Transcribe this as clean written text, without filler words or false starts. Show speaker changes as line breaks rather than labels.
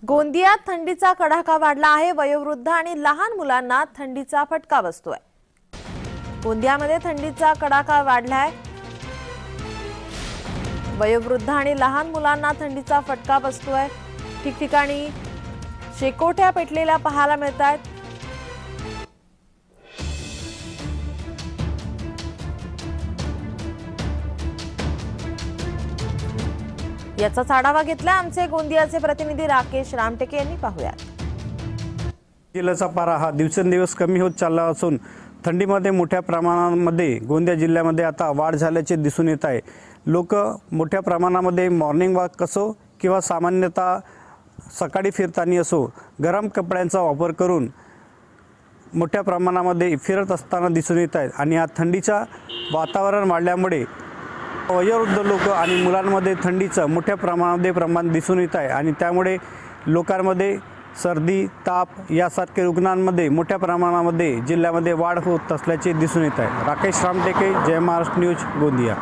गोंदियात थंडीचा कडाका वाढला आहे। वयोवृद्ध आणि लहान मुलांना थंडीचा फटका बसतोय। गोंदियामध्ये थंडीचा कडाका वाढलाय। वयोवृद्ध आणि लहान मुलांना थंडीचा फटका बसतोय। ठिकठिकाणी शेकोट्या पेटलेल्या पाहायला मिळतात। याचाच आढावा घेतला आमचे गोंदियाचे प्रतिनिधी राकेश रामटेके यांनी। पाहूयात।
जिल्ह्याचा पारा हा दिवसेंदिवस कमी होत चालला असून थंडीमध्ये मोठ्या प्रमाणामध्ये गोंदिया जिल्ह्यामध्ये आता वाढ झाल्याचे दिसून येत आहे। लोक मोठ्या प्रमाणामध्ये मॉर्निंग वॉक असो किंवा सामान्यतः सकाळी फिरताना असो गरम कपड्यांचा वापर करून मोठ्या प्रमाणामध्ये फिरत असताना दिसून येत आहेत। आणि या थंडीचा वातावरण वाढल्यामुळे वयोवृद्ध लोक आणि मुलांमध्ये थंडीचं मोठ्या प्रमाणामध्ये प्रमाण दिसून येत आहे आणि त्यामुळे लोकांमध्ये सर्दी ताप यासारखे रुग्णांमध्ये मोठ्या प्रमाणामध्ये जिल्ह्यामध्ये वाढ होत असल्याचे दिसून येत आहे। राकेश रामटेके, जय महाराष्ट्र न्यूज, गोंदिया।